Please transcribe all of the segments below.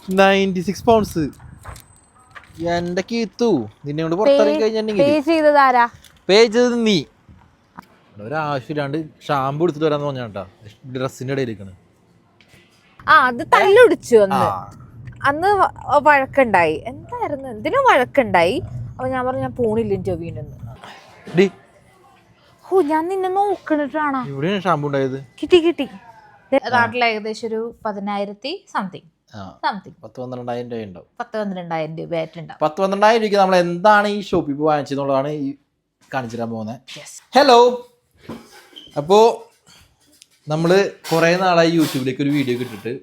96 pounds. എന്റെ കീത്തു നിന്നെ കൊണ്ട് പുറത്തിറങ്ങി കഴിഞ്ഞാൽ പേ ചെയ്തത് നീ. ഒരാവശ്യമില്ലാണ്ട് ഷാമ്പു എടുത്തിട്ട് വരാന്ന് പറഞ്ഞാട്ടാ ഡ്രസ്സിന്റെ ഇടയിലേക്കാണ്. അത് തല്ലുടിച്ചു അന്ന് വഴക്കുണ്ടായി. എന്തായിരുന്നു എന്തിനും വഴക്കുണ്ടായി. അപ്പൊ ഞാൻ പറഞ്ഞു ഞാൻ പോണില്ല ഇന്റർവ്യൂവിനൊന്ന്. ഞാൻ നിന്നെ നോക്കണിട്ടാണോ ഷാമ്പു ഉണ്ടായത്. കിട്ടി നാട്ടിൽ ഏകദേശം ഒരു 10,000 സംതിങ് 10-12,000 രൂപ ഉണ്ടാവും. 10-12,000 രൂപ ആയിട്ടുണ്ടാവും. 10-12,000 രൂപയ്ക്ക് നമ്മൾ എന്താണ് ഈ ഷോപ്പിൽ പോയി വാങ്ങിച്ചെന്നുള്ളതാണ് ഈ കാണിച്ചു തരാൻ പോകുന്നത്. ഹലോ, അപ്പോൾ നമ്മൾ കുറേ നാളായി യൂട്യൂബിലേക്ക് ഒരു വീഡിയോ ഇട്ടിട്ട്.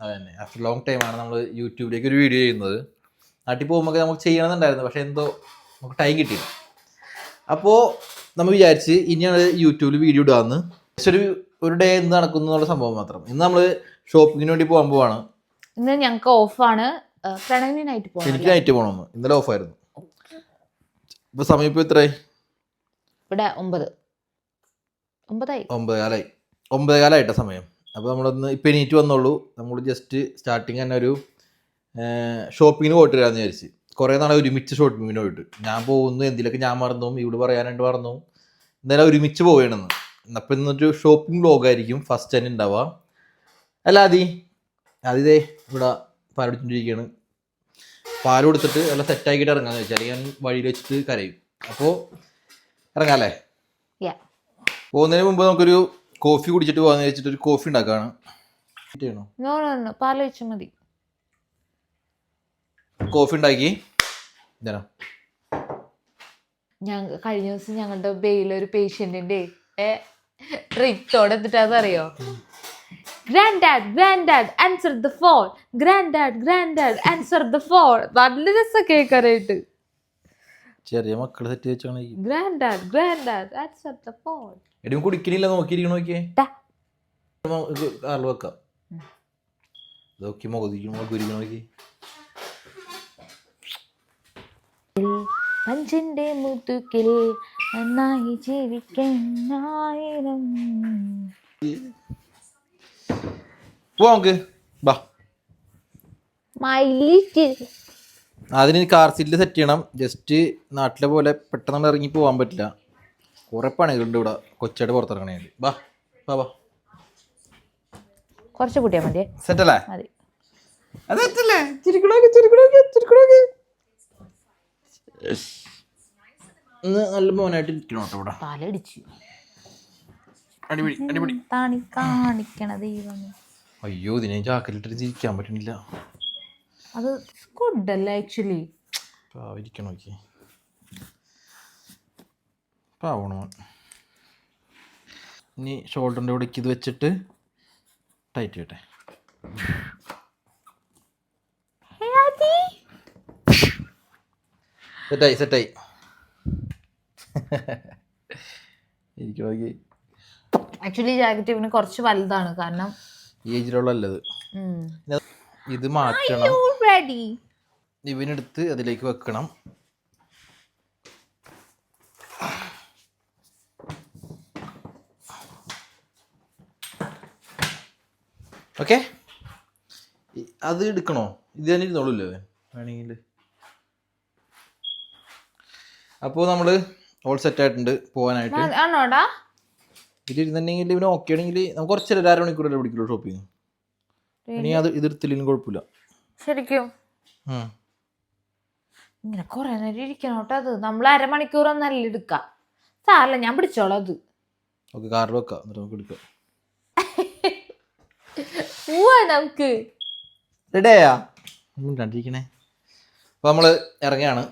അതന്നെ, ആഫ്റ്റർ ലോങ് ടൈമാണ് നമ്മൾ യൂട്യൂബിലേക്ക് ഒരു വീഡിയോ ചെയ്യുന്നത്. നാട്ടിൽ പോകുമ്പോൾ നമുക്ക് ചെയ്യണമെന്നുണ്ടായിരുന്നു, പക്ഷെ എന്തോ നമുക്ക് ടൈം കിട്ടിയില്ല. അപ്പോൾ നമ്മൾ വിചാരിച്ച് ഇനിയാണ് യൂട്യൂബിൽ വീഡിയോ ഇടാമെന്ന്. ജസ്റ്റ് ഒരു ഡേ എന്ത് നടക്കുന്നു എന്നുള്ള സംഭവം മാത്രം. ഇന്ന് നമ്മൾ ഷോപ്പിങ്ങിന് വേണ്ടി പോകാൻ പോവാണ്. ഇന്ന് ഞങ്ങൾക്ക് ഓഫാണ്. എനിക്ക് നൈറ്റ് പോകണമെന്ന്. ഇന്നലെ ഓഫായിരുന്നു. ഇപ്പൊ സമയം ഇപ്പൊ എത്രയായി? ഇവിടെ 9:15 സമയം. അപ്പോൾ നമ്മളൊന്ന് ഇപ്പം എണീറ്റ് വന്നോളൂ. നമ്മൾ ജസ്റ്റ് സ്റ്റാർട്ടിങ് തന്നെ ഒരു ഷോപ്പിങ്ങിന് പോയിട്ട് വരാമെന്ന് വിചാരിച്ച്. കുറേ നാളെ ഒരുമിച്ച് ഷോപ്പിങ്ങിന് പോയിട്ട് ഞാൻ പോകുന്നു, എന്തിലൊക്കെ ഞാൻ മറന്നു, ഇവിടെ പറയാനായിട്ട് മറന്നു. എന്തായാലും ഒരുമിച്ച് പോവുകയാണെന്ന്. അപ്പം ഇന്നൊരു ഷോപ്പിംഗ് വ്ലോഗായിരിക്കും ഫസ്റ്റ് തന്നെ ഉണ്ടാവുക. അല്ല ആദ്യത്തെ ഇവിടെ പാൽ കുടിച്ചിരിക്കുകയാണ്. പാൽ കൊടുത്തിട്ട് എല്ലാം സെറ്റാക്കിയിട്ട് ഇറങ്ങാന്ന് വെച്ചാൽ ഞാൻ വഴിയിൽ വെച്ചിട്ട് കരയും. അപ്പോൾ ഇറങ്ങാല്ലേ? പോകുന്നതിന് മുമ്പ് നമുക്കൊരു കോഫി കുടിച്ചിട്ട് പോകാന്ന് വെച്ചിട്ട് ഒരു കോഫി ഉണ്ടാക്കാണ്. കോഫി ഉണ്ടാക്കി കഴിഞ്ഞ ദിവസം ഞങ്ങളുടെ ബെയിലൊരു പേഷ്യന്റിന്റെ ട്രിക്കോടെ എന്നിട്ടറിയോ, grandad answer the phone, grandad answer the phone. നല്ല രസം കേൾക്കാനായിട്ട്. ചെറിയ മക്കള് സെറ്റ് വെച്ചാണ് ഗ്രാൻഡാഡ് ആൻസർ ദ ഫോൺ. എടിയും കുടിക്കണില്ല, നോക്കിയിരിക്കണ നോക്കിയേ. കാറിൽ വെക്കാം. നോക്കി മുഖത്തിരിക്കണ നോക്കി. പഞ്ചിന്റെ മുതുകിൽ നന്നായി ജീവിക്കാനായിരം. അതിന് കാർ സീറ്റിൽ സെറ്റ് ചെയ്യണം. ജസ്റ്റ് നാട്ടിലെ പോലെ പെട്ടെന്ന് ഇറങ്ങി പോകാൻ പറ്റില്ല. കുറെ പണികളുണ്ട് ഇവിടെ കൊച്ചയുടെ പുറത്തിറങ്ങണേ. കുറച്ച് കൂട്ടിയാ മതി. സെറ്റല്ലേ? നല്ല മോനായിട്ട് ഇരിക്കണം കേട്ടോ ഇവിടെ. പാലടിച്ചു അടിപൊളി. കാണിക്കണ ദൈവം. അയ്യോ, ഇതിനെ ജാക്കറ്റിട്ട് ഇരിക്കാൻ പറ്റണില്ല. അത് സ്കൂഡല്ല ആക്ച്വലി. ഇരിക്കണം നോക്കി. പാവണോ. ഇനി ഷോൾഡറിൻ്റെ ഇവിടേക്ക് ഇത് വെച്ചിട്ട് ടൈറ്റ് ചെയ്യട്ടെ. സെറ്റായി. ആക്ച്വലി ജാക്കറ്റ് ഇവന് കുറച്ച് വലുതാണ്, കാരണം ഏജിലുള്ളത്. ഇത് മാറ്റണം. ഇവനെടുത്ത് അതിലേക്ക് വെക്കണം. ഓക്കെ, അത് എടുക്കണോ? ഇത് തന്നെ ഇരുന്നോളൂല്ലേ വേണമെങ്കിൽ. അപ്പോൾ നമ്മൾ ഓൾ സെറ്റ് ആയിട്ടുണ്ട് പോകാനായിട്ട്. ഇത് ഇരുന്നുണ്ടെങ്കിൽ ഇവന് ഓക്കെ ആണെങ്കിൽ നമുക്ക് കുറച്ചൊരു 1.5 മണിക്കൂറല്ലേ പിടിക്കുള്ളൂ ഷോപ്പിങ്. ഇനി അത് ഇതെടുത്തില്ലെങ്കിലും കുഴപ്പമില്ല. ശരിക്കും ഇങ്ങനെ കുറെ നേരം ഇരിക്കണം കേട്ടോ. അത് നമ്മൾ 1/2 മണിക്കൂറൊന്നല്ല എടുക്കാം. സാറല്ല, ഞാൻ പിടിച്ചോളാം. അത് ഓക്കെ, കാറിൽ വെക്കാം, എന്നിട്ട് നമുക്ക് എടുക്കാം. നമുക്ക് റെഡിയാ കണ്ടിരിക്കണേ. അപ്പോൾ നമ്മൾ ഇറങ്ങിയാണ്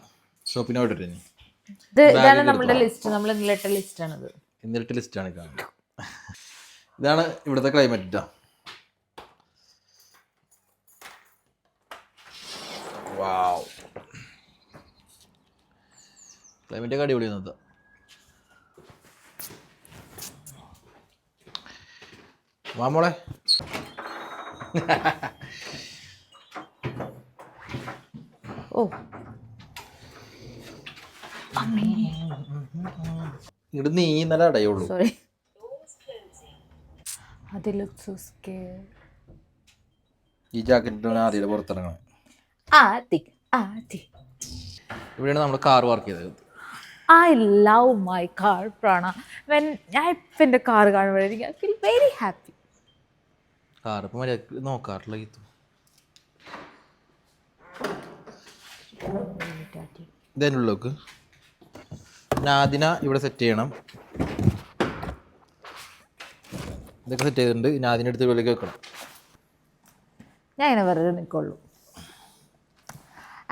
ഷോപ്പിന് പോയിട്ട്. ഇതാണ് നമ്മുടെ ലിസ്റ്റ്. നമ്മൾ ഇന്നലത്തെ ലിസ്റ്റാണിത്. ഇന്നലത്തെ ലിസ്റ്റാണ് കാണുന്നത്. ഇതാണ് ഇവിടുത്തെ ക്ലൈമറ്റ്. വാവ്, ക്ലൈമറ്റൊക്കെ അടിപൊളി. ഇന്നത്തെ വാ മോളെ. ഇങ്ങോട്ട് നീ ഇന്നലെ അടയുള്ളൂ. സോറി. ഈ ജാക്കറ്റ് ആദ്യം പുറത്തിറങ്ങണം. ഇവിടെയാണ് നമ്മൾ കാർ പാർക്ക് ചെയ്തത്. I love my car, Prana. ഞാൻ ഇപ്പം എൻ്റെ കാർ കാണുമ്പോഴായിരിക്കും I feel very happy. Car ഇപ്പം മര്യാദക്ക് നോക്കാറില്ല. ഇതേനുള്ളോക്ക് നാദിന ഇവിടെ സെറ്റ് ചെയ്യണം. ഇതൊക്കെ സെറ്റ് ചെയ്തിട്ടുണ്ട്. നാദിനെ എടുത്ത് ഇവിടേക്ക് വെക്കണം. ഞാൻ ഇങ്ങനെ വെറുതെ നിൽക്കുള്ളൂ.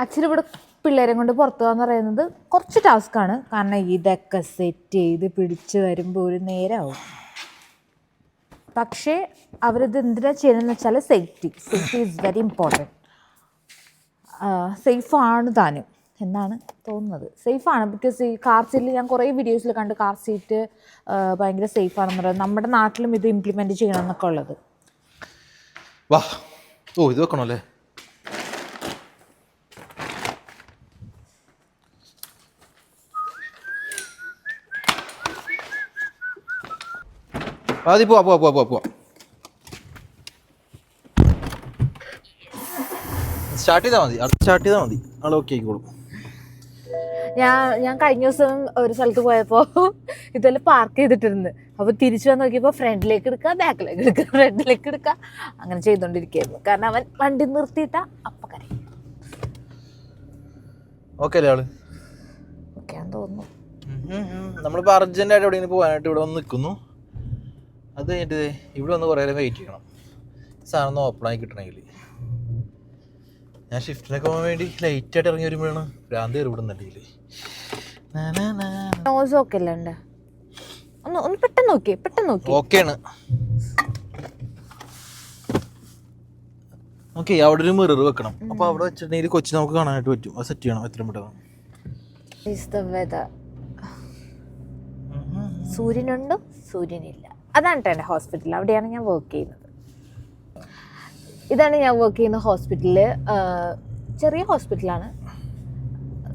ആക്ച്വലി ഇവിടെ പിള്ളേരെ കൊണ്ട് പുറത്തു പോകാന്ന് പറയുന്നത് കുറച്ച് ടാസ്ക്കാണ്. കാരണം ഇതൊക്കെ സെറ്റ് ചെയ്ത് പിടിച്ച് വരുമ്പോൾ ഒരു നേരമാവും. പക്ഷേ അവരിത് എന്തിനാണ് ചെയ്യണമെന്ന് വെച്ചാൽ സേഫ്റ്റി ഈസ് വെരി ഇമ്പോർട്ടൻറ്റ്. സേഫാണ് താനും എന്നാണ് തോന്നുന്നത്. സേഫാണ്. ബിക്കോസ് ഈ കാർ സീറ്റിൽ ഞാൻ കുറേ വീഡിയോസിൽ കണ്ട് കാർ സീറ്റ് ഭയങ്കര സേഫാണെന്ന് പറയുന്നത്. നമ്മുടെ നാട്ടിലും ഇത് ഇംപ്ലിമെൻറ്റ് ചെയ്യണം എന്നൊക്കെ ഉള്ളത്. വാ, ഓ ഇത് വെക്കണമല്ലേ. ആദ്യം പോവാ. സ്റ്റാർട്ട് ചെയ്താൽ മതി. ആൾ ഓക്കെ ആയിക്കോളും. ഞാൻ കഴിഞ്ഞ ദിവസം ഒരു സ്ഥലത്ത് പോയപ്പോൾ ഇതുപോലെ പാർക്ക് ചെയ്തിട്ടിരുന്നു. അപ്പോൾ തിരിച്ചു വന്ന് നോക്കിയപ്പോൾ ഫ്രണ്ടിലേക്ക് എടുക്കുക, ബാക്കിലേക്ക് എടുക്കുക, ഫ്രണ്ടിലേക്ക് എടുക്കുക, അങ്ങനെ ചെയ്തുകൊണ്ടിരിക്കുകയായിരുന്നു. കാരണം അവൻ വണ്ടി നിർത്തിയിട്ട അപ്പം കരയും. ഓക്കെ അല്ലേ ആള്? ഓക്കെ ആണെന്ന് തോന്നുന്നു. നമ്മളിപ്പോൾ അർജൻറ്റായിട്ട് എവിടെയെങ്കിലും പോകാനായിട്ട് ഇവിടെ വന്ന് നിൽക്കുന്നു. അത് കഴിഞ്ഞിട്ട് ഇവിടെ വന്ന് കുറേ നേരം വെയിറ്റ് ചെയ്യണം സാധനം ഒന്ന് ഓപ്പണായി കിട്ടണമെങ്കിൽ. ഞാൻ ഷിഫ്റ്റിനൊക്കെ പോകാൻ വേണ്ടി ലൈറ്റായിട്ട് ഇറങ്ങി വരുമ്പോഴാണ് ഭ്രാന്ത് കയറിവിടുന്നുണ്ടെങ്കിൽ. നോസ് ഓക്കെ അല്ലേ ഉണ്ട്? ഒന്ന് പെട്ടെന്ന് നോക്കി. ഓക്കെയാണ്. ഓക്കെ, അവിടെ ഒരു മിറർ വെക്കണം. അപ്പോൾ അവിടെ വെച്ചിട്ടുണ്ടെങ്കിൽ കൊച്ചി നമുക്ക് കാണാനായിട്ട് പറ്റും. അത് സെറ്റ് ചെയ്യണം എത്രയും പെട്ടെന്ന്. സൂര്യനുണ്ടോ? സൂര്യനില്ല. അതാണ് കേട്ടോ എൻ്റെ ഹോസ്പിറ്റൽ. അവിടെയാണ് ഞാൻ വർക്ക് ചെയ്യുന്നത്. ഇതാണ് ഞാൻ വർക്ക് ചെയ്യുന്ന ഹോസ്പിറ്റലിൽ. ചെറിയ ഹോസ്പിറ്റലാണ്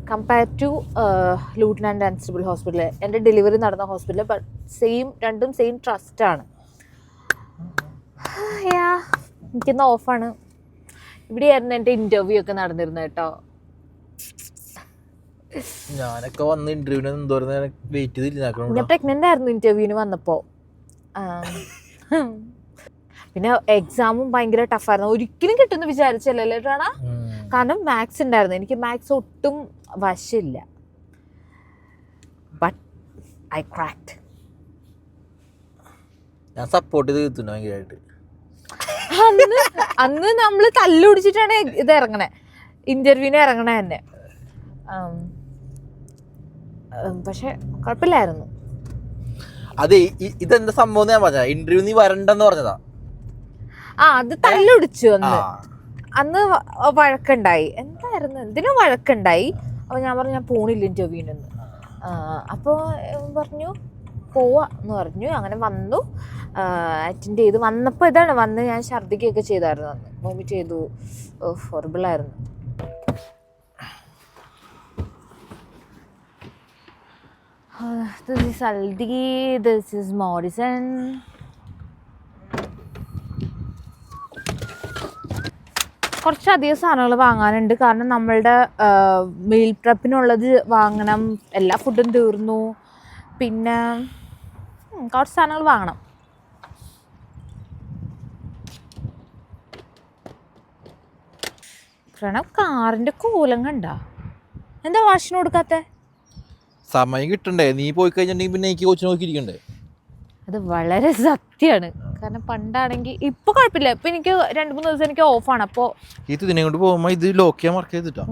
compare to Luton and Dunstable hospital. എൻ്റെ ഡെലിവറി നടന്ന ഹോസ്പിറ്റൽ. ബട്ട് രണ്ടും സെയിം ട്രസ്റ്റാണ്. എനിക്കിന്ന് ഓഫാണ്. ഇവിടെയായിരുന്നു എൻ്റെ ഇൻ്റർവ്യൂ ഒക്കെ നടന്നിരുന്നത് കേട്ടോ. ഞാനൊക്കെ വന്ന് ഇന്റർവ്യൂവിന് എന്തോരം വെയിറ്റ് ചെയ്തില്ല. ഞാൻ പ്രഗ്നൻ്റ് ആയിരുന്നു ഇൻ്റർവ്യൂവിന് വന്നപ്പോൾ. പിന്നെ എക്സാമും ഭയങ്കര ടഫായിരുന്നു. ഒരിക്കലും കിട്ടുമെന്ന് വിചാരിച്ചല്ലേ റാണ? കാരണം മാത്സ് ഉണ്ടായിരുന്നു. എനിക്ക് മാത്സ് ഒട്ടും വശമില്ല. But I cracked. ഞാൻ സപ്പോർട്ട് ചെയ്ത് ഭയങ്കരമായിട്ട്. അന്ന് നമ്മൾ തല്ലുപിടിച്ചിട്ടാണ് ഇത് ഇറങ്ങണേ, ഇന്റർവ്യൂവിന് ഇറങ്ങണേ തന്നെ. പക്ഷെ കുഴപ്പമില്ലായിരുന്നു. അതെ, ഇതെന്താ സംഭവം ഞാൻ പറഞ്ഞ ഇന്റർവ്യൂ നീ വരണ്ടെന്ന് പറഞ്ഞതാ. അത് തല്ലുപിടിച്ചു. അന്ന് വഴക്കുണ്ടായി. എന്തിനോ വഴക്കുണ്ടായി. അപ്പോൾ ഞാൻ പറഞ്ഞു ഞാൻ പോണില്ല ഇന്റർവ്യൂവിനൊന്ന്. അപ്പോൾ പറഞ്ഞു പോവാന്ന് പറഞ്ഞു. അങ്ങനെ വന്നു, അറ്റൻഡ് ചെയ്ത് വന്നപ്പോൾ ഇതാണ് വന്ന് ഞാൻ ഛർദ്ദിക്കുകയൊക്കെ ചെയ്തായിരുന്നു. അന്ന് വോമിറ്റ് ചെയ്തു. ഹൊറിബിളായിരുന്നു. This is Aldi, this is Morrison. കുറച്ചധികം സാധനങ്ങൾ വാങ്ങാനുണ്ട്. കാരണം നമ്മളുടെ മീൽ പ്രപ്പിനുള്ളത് വാങ്ങണം. എല്ലാ ഫുഡും തീർന്നു. പിന്നെ കുറച്ച് സാധനങ്ങൾ വാങ്ങണം. പ്രണവ് കാറിൻ്റെ കോലം കണ്ട? എന്താ വാഷിന് കൊടുക്കാത്ത? സമയം കിട്ടണ്ടേ? നീ പോയി കഴിഞ്ഞിട്ടുണ്ടെങ്കിൽ പിന്നെ എനിക്ക് കൊച്ചു നോക്കിയിരിക്കണ്ടേ? അത് വളരെ സത്യമാണ്. കാരണം പണ്ടാണെങ്കിൽ ഇപ്പൊ കുഴപ്പമില്ല. ഇപ്പൊ എനിക്ക് 2-3 ദിവസം എനിക്ക് ഓഫാണ്. അപ്പോൾ ഇത് ഇതിനെ കൊണ്ട് പോകുമ്പോ ഇത് ലോക്ക് ചെയ്യാൻ മറക്ക ചെയ്തിട്ടാ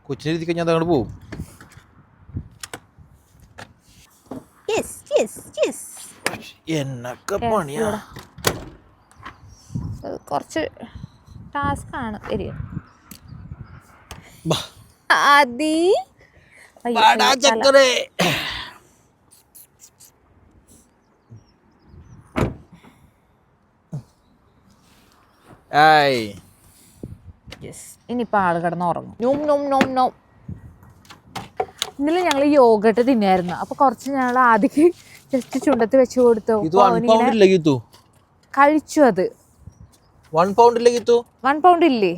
കൊച്ചിനെ എഴുതി കഴിഞ്ഞാൽ അതങ്ങോട്ട് പോകും. എന്നൊക്കെ പണിയാ. കുറച്ച് ടാസ്ക് ആണ്. അതി ചക്കരേ ഇനിയിപ്പോൾ ആള് കിടന്ന് ഉറങ്ങും. ഇന്നലെ ഞങ്ങൾ യോഗട്ട് തിന്നായിരുന്നു. അപ്പൊ കുറച്ച് ഞങ്ങൾ ആദ്യം ജസ്റ്റ് ചുണ്ടത്ത് വെച്ച് കൊടുത്തു. കഴിച്ചു. അത് 1 പൗണ്ട് ഇല്ലേ ഗീത്തു? 1 പൗണ്ട് ഇല്ലേ?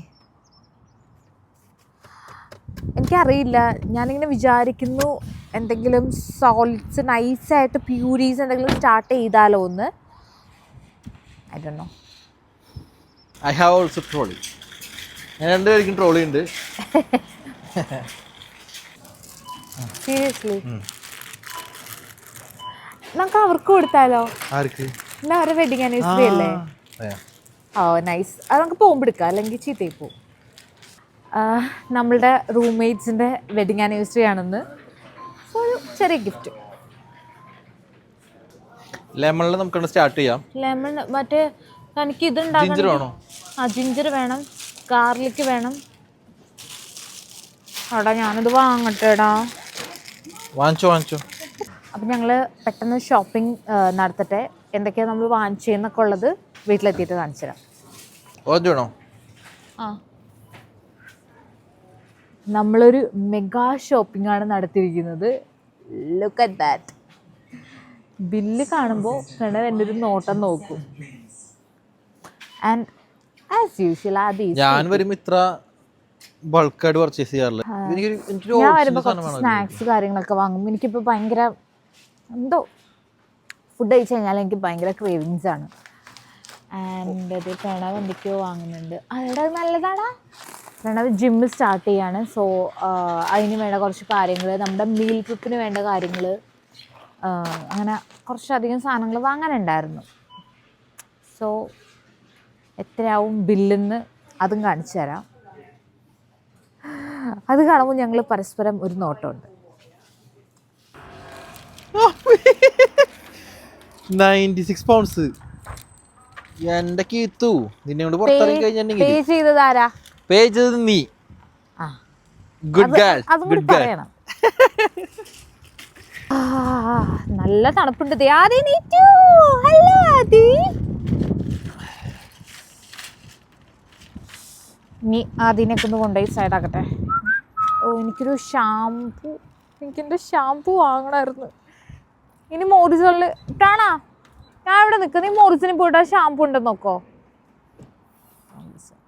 എനിക്കറിയില്ല, ഞാനിങ്ങനെ വിചാരിക്കുന്നു എന്തെങ്കിലും സോൾട്ട്സ് നൈസായിട്ട് പ്യൂരീസ് എന്തെങ്കിലും സ്റ്റാർട്ട് ചെയ്താലോ എന്ന്. I don't know. I have also trolley. ഞാൻ രണ്ടുപേർക്കും ട്രോളി ഉണ്ട്. സീരിയസ്ലി നമുക്ക് അവർക്ക് കൊടുത്താലോ? ആർക്ക്? ഇല്ല, അവരുടെ വെഡിങ് ആനിവേഴ്സറി അല്ലേ? ഓ നൈസ്. അത് നമുക്ക് പോകുമ്പോൾ എടുക്കാം, അല്ലെങ്കിൽ ചീത്തയായി പോവും. നമ്മളുടെ റൂംമേറ്റ്സിൻ്റെ വെഡിങ് ആനിവേഴ്സറി ആണെന്ന്. ഒരു ചെറിയ ഗിഫ്റ്റ്. ലെമണിൽ നമുക്ക് സ്റ്റാർട്ട് ചെയ്യാം. ലെമൺ മറ്റേ എനിക്ക് ഇതുണ്ടാകണം. ജിഞ്ചർ വേണം, ഗാർലിക് വേണം. എടാ ഞാനിത് വാങ്ങട്ടെടാ. വാങ്ങിച്ചോ. അപ്പം ഞങ്ങൾ പെട്ടെന്ന് ഷോപ്പിംഗ് നടത്തട്ടെ. എന്തൊക്കെയാണ് നമ്മൾ വാങ്ങിച്ചെന്നൊക്കെ ഉള്ളത് വീട്ടിലെത്തിയിട്ട് കാണിച്ചു തരാം. ഓർമ്മ ആ, നമ്മളൊരു മെഗാ ഷോപ്പിംഗ് ആണ് നടത്തിയിരിക്കുന്നത്. Look at that. ബില്ല് കാണുമ്പോൾ പ്രണവ് എൻ്റെ ഒരു നോട്ടം നോക്കും. ആൻഡ് ആസ് യൂഷ്വൽ ഞാൻ വരുമ്പോൾ ഇത്ര ബൾക്കായിട്ട് പർച്ചേസ് ചെയ്യാറില്ല. ഞാൻ വരുമ്പോൾ കുറച്ച് സ്നാക്സ് കാര്യങ്ങളൊക്കെ വാങ്ങും. എനിക്കിപ്പോൾ ഭയങ്കര എന്തോ ഫുഡ് കഴിച്ച് കഴിഞ്ഞാൽ എനിക്ക് ഭയങ്കര ക്രേവിങ്സ് ആണ്. ആൻഡ് അത് പ്രണവ് എന്തൊക്കെയോ വാങ്ങുന്നുണ്ട്. അവിടെ നല്ലതാടാ. പ്രണവ് ജിമ്മ് സ്റ്റാർട്ട് ചെയ്യാണ്. സോ അതിന് വേണ്ട കുറച്ച് കാര്യങ്ങൾ, നമ്മുടെ മീൽ പ്രിപ്പിന് വേണ്ട കാര്യങ്ങൾ, അങ്ങനെ കുറച്ചധികം സാധനങ്ങൾ വാങ്ങാനുണ്ടായിരുന്നു. സോ എത്രയാവും ബില്ലെന്ന് അതും കാണിച്ചു തരാം. അത് കാണുമ്പോൾ ഞങ്ങൾ പരസ്പരം ഒരു നോട്ടമുണ്ട്. 96 പൗണ്ട്സ്. എന്റെ കീത്തു നിന്നെ കൊണ്ട് പുറത്തിറങ്ങി കഴിഞ്ഞിട്ടുണ്ടെങ്കിൽ പേ ചെയ്തതാരാ? പേ ചെയ്തത് നീ. Good girl. അതും പറയണം. നല്ല തണുപ്പുണ്ട്. നീ അതിനൊക്കെ ഒന്ന് കൊണ്ടുപോയി സൈഡാക്കട്ടെ. ഓ എനിക്കൊരു ഷാമ്പു, എനിക്കെൻ്റെ ഷാമ്പു വാങ്ങണമായിരുന്നു. ഇനി മോറിസണിൽ ഇട്ടാണാ ഞാൻ ഇവിടെ നിൽക്കുക. നീ മോറിസണിൽ പോയിട്ട് ആ ഷാമ്പു ഉണ്ടെന്ന് നോക്കോ.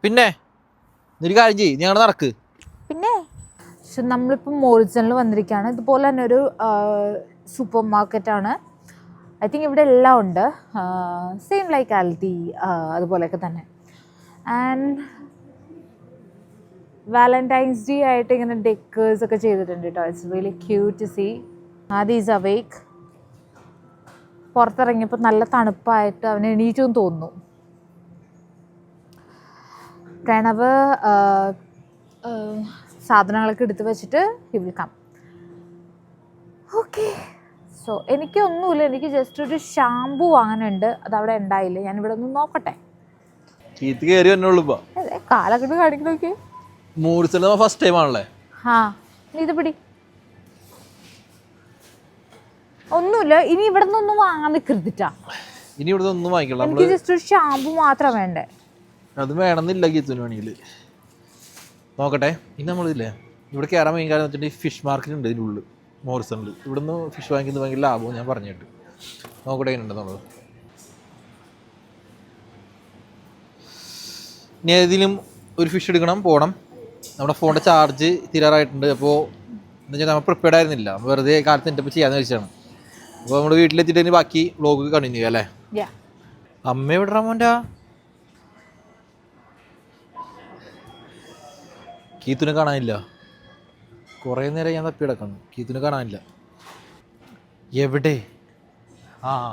പിന്നെ ഒരു കാര്യം ചെയ്യ്, നീ അങ്ങോട്ട് നടക്ക്. പിന്നെ പക്ഷെ നമ്മളിപ്പം മോറിസണിൽ വന്നിരിക്കുകയാണ്. ഇതുപോലെ തന്നെ ഒരു സൂപ്പർ മാർക്കറ്റാണ്. ഐ തിങ്ക് ഇവിടെ എല്ലാം ഉണ്ട്. സെയിം ലൈക്ക് ആൽദി അതുപോലെയൊക്കെ തന്നെ. ആൻഡ് വാലന്റൈൻസ് ഡേ ആയിട്ട് ഇങ്ങനെ ഡെക്കേഴ്സ് ഒക്കെ ചെയ്തിട്ടുണ്ട് കേട്ടോ. It's really cute to see. Aadi is awake. പുറത്തിറങ്ങിയപ്പോൾ നല്ല തണുപ്പായിട്ട് അവന് എണീറ്റെന്ന് തോന്നുന്നു. പ്രണവ് സാധനങ്ങളൊക്കെ എടുത്ത് വെച്ചിട്ട് he will come. Okay. So എനിക്കൊന്നുമില്ല, എനിക്ക് ജസ്റ്റ് ഒരു ഷാമ്പു വാങ്ങാനുണ്ട്. അതവിടെ ഉണ്ടായില്ല. ഞാനിവിടെ ഒന്ന് നോക്കട്ടെ. അതെ കാലൊക്കെ കാണിക്കണോക്കെ. ഫസ്റ്റ് ടൈം ആണല്ലേ? ആ ഇത് പിടി. ഒന്നുമില്ല, ഇനി ഇവിടെ നിന്നൊന്നും വാങ്ങാൻ നിൽക്കരുതിട്ടാ. ഇനി ഇവിടെ ഒന്നും വാങ്ങിക്കണം. എനിക്ക് ജസ്റ്റ് ഒരു ഷാമ്പു മാത്രം വേണ്ടേ. അത് വേണമെന്നില്ല ഗീത്തുവിന് വേണമെങ്കിൽ. നോക്കട്ടെ. ഇനി നമ്മളില്ലേ ഇവിടെ കയറാൻ മെയിൻ കാര്യം വെച്ചിട്ടുണ്ടെങ്കിൽ ഫിഷ് മാർക്കറ്റ് ഉണ്ട് ഇതിൻ്റെ ഉള്ളിൽ, മോറിസണിൽ. ഇവിടുന്ന് ഫിഷ് വാങ്ങിക്കുന്നത് ഭയങ്കര ലാഭവും ഞാൻ പറഞ്ഞിട്ട്. നോക്കട്ടെ എങ്ങനെയുണ്ടെന്നുള്ളത്. ഇനി ഏതെങ്കിലും ഒരു ഫിഷ് എടുക്കണം, പോകണം. നമ്മുടെ ഫോണിൻ്റെ ചാർജ് തീരാറായിട്ടുണ്ട്. അപ്പോൾ എന്താ വെച്ചാൽ നമ്മൾ പ്രിപ്പയർഡ് ആയിരുന്നില്ല, വെറുതെ കാലത്ത് എൻ്റെ ചെയ്യാമെന്ന് വെച്ചാണ്. അപ്പോൾ നമ്മൾ വീട്ടിലെത്തിയിട്ട് ഇനി ബാക്കി വ്ളോഗ് കണ്ടിന്യൂ ചെയ്യാം അല്ലേ? അമ്മ എവിടെ മോൻ്റെ? കീത്തുനെ കാണാനില്ല. കുറേ നേരം ഞാൻ തപ്പി കിടക്കുന്നു, കീത്തുനെ കാണാനില്ല. എവിടെ?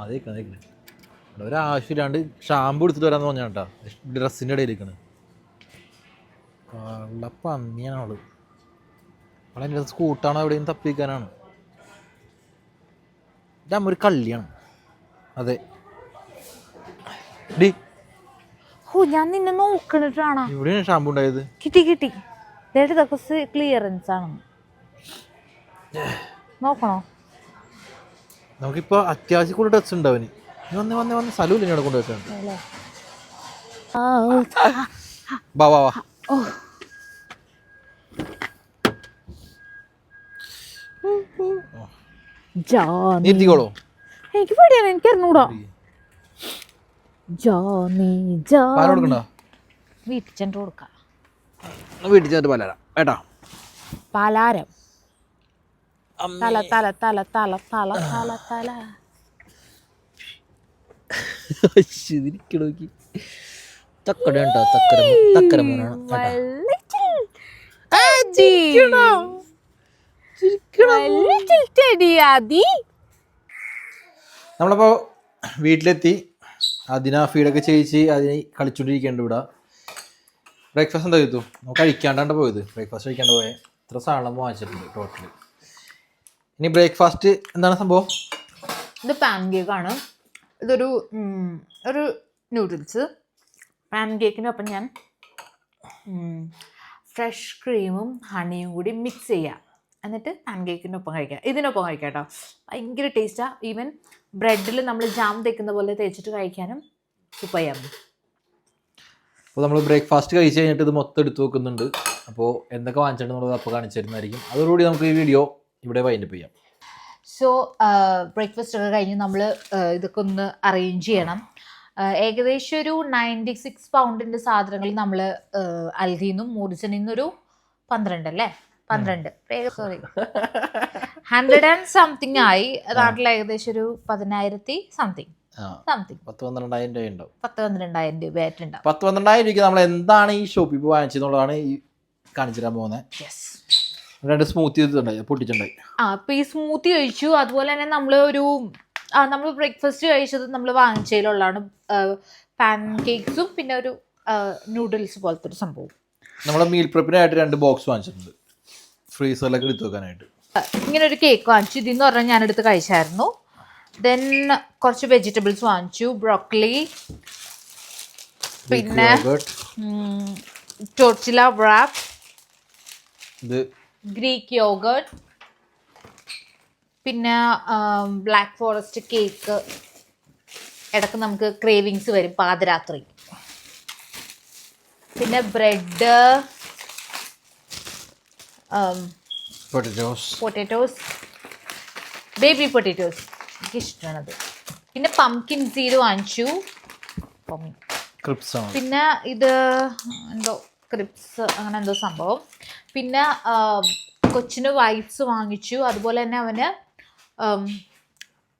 അതേക്കണേ ഇവിടെ ഒരാവശ്യമില്ലാണ്ട് ഷാമ്പു എടുത്തിട്ട് വരാമെന്ന് പറഞ്ഞാൽ കേട്ടോ. ഡ്രസ്സിൻ്റെ ഇടയിൽ ഇരിക്കണ് പന്നിയാണ് അവള്. അവളെൻ്റെ സ്കൂട്ടാണോ എവിടെയും തപ്പിക്കാനാണ്. എൻ്റെ അമ്മ ഒരു കള്ളിയാണ്. അതെ ഡി. ഓ ഞാൻ നിന്നെ നോക്കണിട്ടാണോ? ഇവിടെയാണ് ഷാമ്പു ഉണ്ടായത്. കിട്ടി. ഇതൊക്കെ ക്ലിയറൻസ് ആണ്. നോക്കണോ? നമുക്കിപ്പോൾ അത്യാവശ്യം കൂടെ ഡ്രസ് ഉണ്ട് അവന്. വന്ന് സ്ഥലമില്ല ഇങ്ങനെ കൊണ്ടുവയ്ക്കാൻ. വാ നീത്തിക്കോളൂ. എനിക്ക് പേടിയാണ്, എനിക്ക് അറിഞ്ഞൂടാ. പാൽ കൊടുക്കണ്ട? വീട്ടിൽ ചെന്ന് കൊടുക്കാം. വീട്ടിൽ ചെന്നിട്ട് പലരാം കേട്ടോ. പലാരം തല തല തല തല തല തല തല നോക്കി തക്കട ഉണ്ടോ? തക്കര മോനാണ്. നമ്മളിപ്പോ വീട്ടിലെത്തി. അതിനാ ഫീഡൊക്കെ ചെയ്യിച്ച് അതിന് കളിച്ചോണ്ടിരിക്കേണ്ട ഇവിടെ. ബ്രേക്ക്ഫാസ്റ്റ് എന്താ ചെയ്തു? നമുക്ക് കഴിക്കാണ്ടാണ്ട് പോയത്. ബ്രേക്ക്ഫാസ്റ്റ് കഴിക്കാണ്ട് പോയത്. ഇത്ര സാധനം വാങ്ങിച്ചിട്ടുണ്ട് ടോട്ടല്. ഇനി ബ്രേക്ക്ഫാസ്റ്റ് എന്താണ് സംഭവം? ഇത് പാൻ കേക്കാണ്. ഇതൊരു ഒരു നൂഡിൽസ്. പാൻ കേക്കിനൊപ്പം ഞാൻ ഫ്രഷ് ക്രീമും ഹണിയും കൂടി മിക്സ് ചെയ്യാം. എന്നിട്ട് പാൻ കേക്കിനൊപ്പം കഴിക്കാം. ഇതിനൊപ്പം കഴിക്കാം കേട്ടോ. ഭയങ്കര ടേസ്റ്റാണ്. ഈവൻ ബ്രെഡിൽ നമ്മൾ ജാം തേക്കുന്ന പോലെ തേച്ചിട്ട് കഴിക്കാനും സൂപ്പർ യമ്മി. അപ്പോൾ നമ്മൾ ബ്രേക്ക്ഫാസ്റ്റ് കഴിച്ച് കഴിഞ്ഞിട്ട് ഇത് മൊത്തം എടുത്ത് വെക്കുന്നുണ്ട്. അപ്പോൾ എന്തൊക്കെ വാങ്ങിച്ചിട്ടുള്ളത് അപ്പോൾ കാണിച്ചു തരുന്നതായിരിക്കും. അതോടുകൂടി നമുക്ക് ഈ വീഡിയോ ഇവിടെ വൈൻഡപ്പ് ചെയ്യാം. സോ ബ്രേക്ക്ഫാസ്റ്റ് ഒക്കെ കഴിഞ്ഞ് നമ്മൾ ഇതൊക്കെ ഒന്ന് അറേഞ്ച് ചെയ്യണം. ഏകദേശം ഒരു 96 പൗണ്ടിൻ്റെ സാധനങ്ങൾ നമ്മൾ അൽദിയിൽ നിന്നും മൂർജനിൽ നിന്നൊരു 12 അല്ലേ 12 സോറി 100 and സംതിങ് ആയി. നാട്ടിൽ ഏകദേശം ഒരു 10,000 സംതിങ് 10-12,000 രൂപ ഉണ്ടാവും. 10-12,000 രൂപയായിട്ടുണ്ടാവും. 10-12,000 രൂപയ്ക്ക് നമ്മൾ എന്താണ് ഈ ഷോപ്പിൽ പോയി വാങ്ങിച്ചതെന്നുള്ളതാണ് ഈ കാണിച്ചു തരാൻ പോകുന്നത്. യെസ്. 2 സ്മൂത്തി പൊട്ടിച്ചുണ്ടായി. അപ്പോൾ ഈ സ്മൂത്തി കഴിച്ചു. അതുപോലെ തന്നെ നമ്മൾ ബ്രേക്ക്ഫാസ്റ്റ് കഴിച്ചത് നമ്മൾ വാങ്ങിച്ചതിലുള്ളതാണ്. പാൻ കേക്ക്സും പിന്നെ ഒരു നൂഡിൽസ് പോലത്തെ ഒരു സംഭവം. നമ്മൾ മീൽ പ്രിപ്പിനായിട്ട് 2 ബോക്സ് വാങ്ങിച്ചിട്ടുണ്ട് ഫ്രീസറിലൊക്കെ എടുത്ത് വെക്കാനായിട്ട്. ഇങ്ങനെ ഒരു കേക്ക് വാങ്ങിച്ചു. ഇതിന്ന് പറഞ്ഞാൽ ഞാനെടുത്ത് കഴിച്ചായിരുന്നു. ദെൻ കുറച്ച് വെജിറ്റബിൾസ് വാങ്ങിച്ചു. ബ്രോക്കലി, പിന്നെ ടോർട്ടില റാപ്പ്, ഗ്രീക്ക് യോഗർട്ട്, പിന്നെ ബ്ലാക്ക് ഫോറസ്റ്റ് കേക്ക്. ഇടയ്ക്ക് നമുക്ക് ക്രേവിങ്സ് വരും പാതിരാത്രി. പിന്നെ ബ്രെഡ്, പൊട്ടറ്റോസ്, ബേബി പൊട്ടറ്റോസ് എനിക്കിഷ്ടമാണത്. പിന്നെ പംകിൻ സീഡ് വാങ്ങിച്ചു. പിന്നെ ഇത് എന്തോ ക്രിപ്സ് അങ്ങനെ എന്തോ സംഭവം. പിന്നെ കൊച്ചിന് വൈപ്സ് വാങ്ങിച്ചു. അതുപോലെ തന്നെ അവന്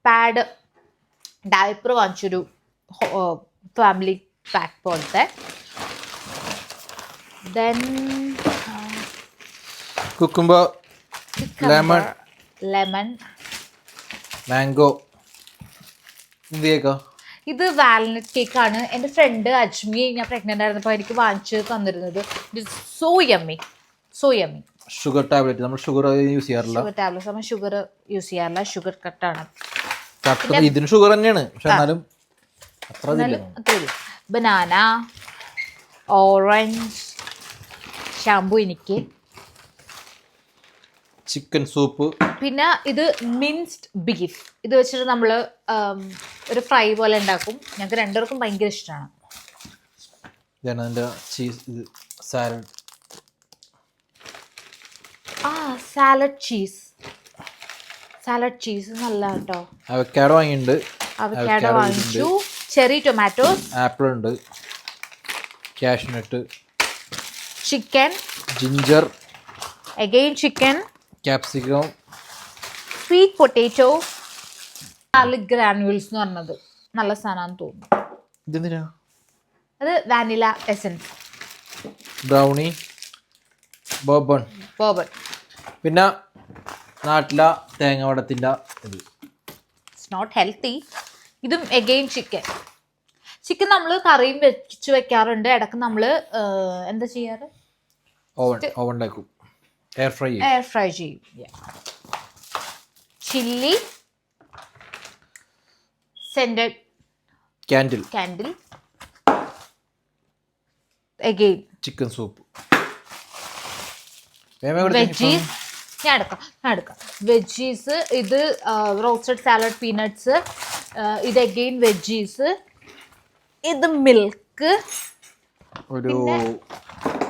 പാഡ് ഡയപ്പർ വാങ്ങിച്ചൊരു ഫാമിലി പാക്ക് പോലത്തെ. Then cucumber, lemon, mango. ഇത് വാൽനട്ട് കേക്കാണ്. എൻ്റെ ഫ്രണ്ട് അജ്മി ഞാൻ പ്രഗ്നൻ്റ് ആയിരുന്നപ്പോൾ എനിക്ക് വാങ്ങിച്ച് തന്നിരുന്നത്. So yummy, so yummy. Sugar tablet നമ്മൾ ഷുഗർ യൂസ് ചെയ്യാറില്ല. ഷുഗർ ടാബ്ലറ്റ് നമ്മൾ ഷുഗർ യൂസ് ചെയ്യാറില്ല. ഷുഗർ കട്ടാണ്. ഇതിന് ഷുഗർ തന്നെയാണ്, പക്ഷെ എന്നാലും ബനാന, ഓറഞ്ച്, ഷാമ്പു എനിക്ക്, ചിക്കൻ സൂപ്പ്. പിന്നെ ഇത് മിൻസ്ഡ് ബീഫ്. ഇത് വെച്ചിട്ട് നമ്മൾ ഒരു ഫ്രൈ പോലെ ഉണ്ടാക്കും. ഞങ്ങൾക്ക് രണ്ടുപേർക്കും ഭയങ്കര ഇഷ്ടമാണ്. സാലഡ് ചീസ് നല്ല കേട്ടോ. അവക്കാഡോ വാങ്ങിയിട്ടുണ്ട്. അവക്കാഡോ വാങ്ങിച്ചു. ചെറി ടൊമാറ്റോസ്, ആപ്പിൾ ഉണ്ട്, cashew nut, chicken, ginger, again chicken, capsicum, sweet potato, garlic granules എന്ന് പറഞ്ഞത് നല്ല സാധനമാണെന്ന് തോന്നുന്നു. ഇതെന്തിനാ? അത് വാനില എസൻസ്, ബ്രൗണി, ബോബൺ. പിന്നെ നാട്ടിലെ തേങ്ങാവടത്തിൻ്റെ ഇത്. It's not healthy. ഇതും എഗെയിൻ ചിക്കൻ നമ്മൾ കറിയും വെച്ച് വെക്കാറുണ്ട്. ഇടയ്ക്ക് നമ്മൾ എന്താ ചെയ്യാറ്? ഓവൻ ഉണ്ടാക്കും. എയർ ഫ്രൈ ചെയ്യും. Chilli, scented candle, again chicken soup, veggies. ഞാൻ എടുക്കാം വെജീസ്. ഇത് റോസ്റ്റഡ് സാലഡ് പീനട്ട്സ്. ഇത് അഗെയിൻ വെജീസ്. ഇത് മിൽക്ക്. പിന്നെ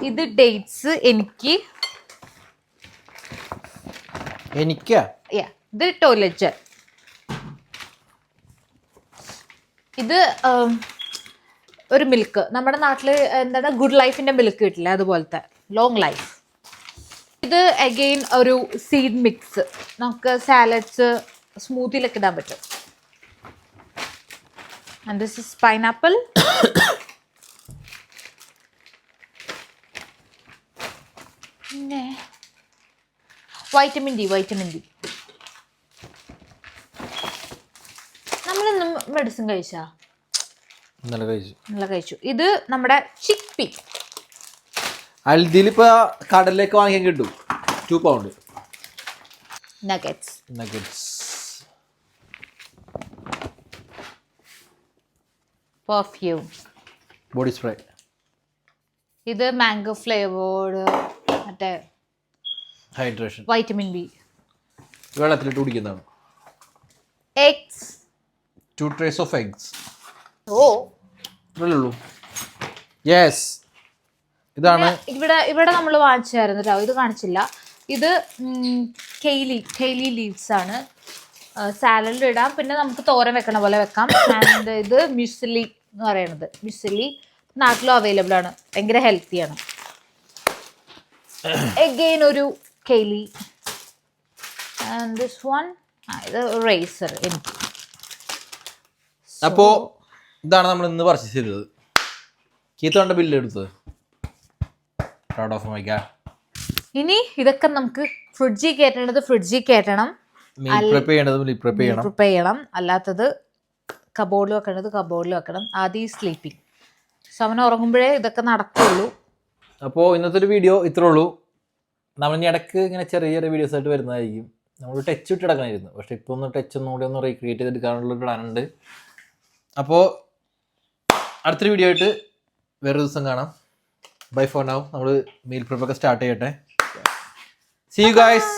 ഇത് ഡേറ്റ്സ്. ഇത് ടോയ്ലറ്റ് ജെൽ. ഇത് ഒരു മിൽക്ക് നമ്മുടെ നാട്ടില് എന്താണ് ഗുഡ് ലൈഫിന്റെ മിൽക്ക് കിട്ടില്ല, അതുപോലത്തെ ലോങ് ലൈഫ്. ഇത് അഗെയിൻ ഒരു സീഡ് മിക്സ്, നമുക്ക് സാലഡ്സ് സ്മൂത്തിയിലൊക്കെ ഇടാൻ പറ്റും. And this is pineapple. പിന്നെ വൈറ്റമിൻ ഡി. നമ്മളിന്നും മെഡിസിൻ കഴിച്ചാ? നല്ല കഴിച്ചു. ഇത് നമ്മുടെ ചിക്ക് പീ. അൽദിയിൽ ഇപ്പൊ കടലിലേക്ക് വാങ്ങിക്കാൻ കിട്ടും 2 pound nuggets. Perfume, body spray. ഇത് മാംഗോ ഫ്ലേവേർഡ് മറ്റേ ഹൈഡ്രേഷൻ, വൈറ്റമിൻ ബി. വെള്ളത്തിലിട്ട് കുടിക്കുന്നതാണ്. Eggs, 2 trays of eggs. ഓ ഉള്ളൂ. യെസ്, ഇതാണ്. ഇവിടെ നമ്മൾ വാങ്ങിച്ചായിരുന്നു കേട്ടോ, ഇത് കാണിച്ചില്ല. ഇത് കെയിലി ലീവ്സ് ആണ്. സാലഡിൽ ഇടാം, പിന്നെ നമുക്ക് തോരൻ വെക്കണ പോലെ വെക്കാം. ആൻഡ് ഇത് മ്യൂസ്ലി എന്ന് പറയുന്നത്. മ്യൂസ്ലി നാട്ടിലും അവൈലബിൾ ആണ്, ഭയങ്കര ഹെൽത്തിയാണ്. എഗെയിൻ ഒരു കെയിലി. ആൻഡ് ദിസ് വൺ ഇത് റേസർ. എനിക്ക് അപ്പോ ഇതാണ് നമ്മൾ ഇന്ന് പർച്ചേസ് ചെയ്തത്. കീത്തോണ്ട ബില്ല് എടുത്തത്. Proud of my God. ഇനി ഇതൊക്കെ നമുക്ക് ഫ്രിഡ്ജിൽ കയറ്റണം. പ്രിപ്പയർ ചെയ്യണം. അല്ലാത്തത് കബോർഡിൽ വെക്കണം. ആദ്യം സ്ലീപ്പിംഗ്. സമനം ഉറങ്ങുമ്പോഴേ ഇതൊക്കെ നടക്കുള്ളൂ. അപ്പോൾ ഇന്നത്തെ ഒരു വീഡിയോ ഇത്രേ ഉള്ളൂ. നമ്മൾ ഇനി ഇടയ്ക്ക് ഇങ്ങനെ ചെറിയ ചെറിയ വീഡിയോസ് ആയിട്ട് വരുന്നതായിരിക്കും. നമ്മൾ ടച്ച് വിട്ട് കിടക്കണമായിരുന്നു, പക്ഷെ ഇപ്പോൾ ഒന്ന് ടച്ച് ഒന്നുകൂടി ഒന്ന് റീക്രിയേറ്റ് ചെയ്തെടുക്കാനുള്ള ഒരു പ്ലാൻ ഉണ്ട്. അപ്പോൾ അടുത്തൊരു വീഡിയോ ആയിട്ട് വേറൊരു ദിവസം കാണാം. Bye for now. നമ്മൾ മീൽ പ്രിപ്പൊക്കെ സ്റ്റാർട്ട് ചെയ്യട്ടെ. See you guys.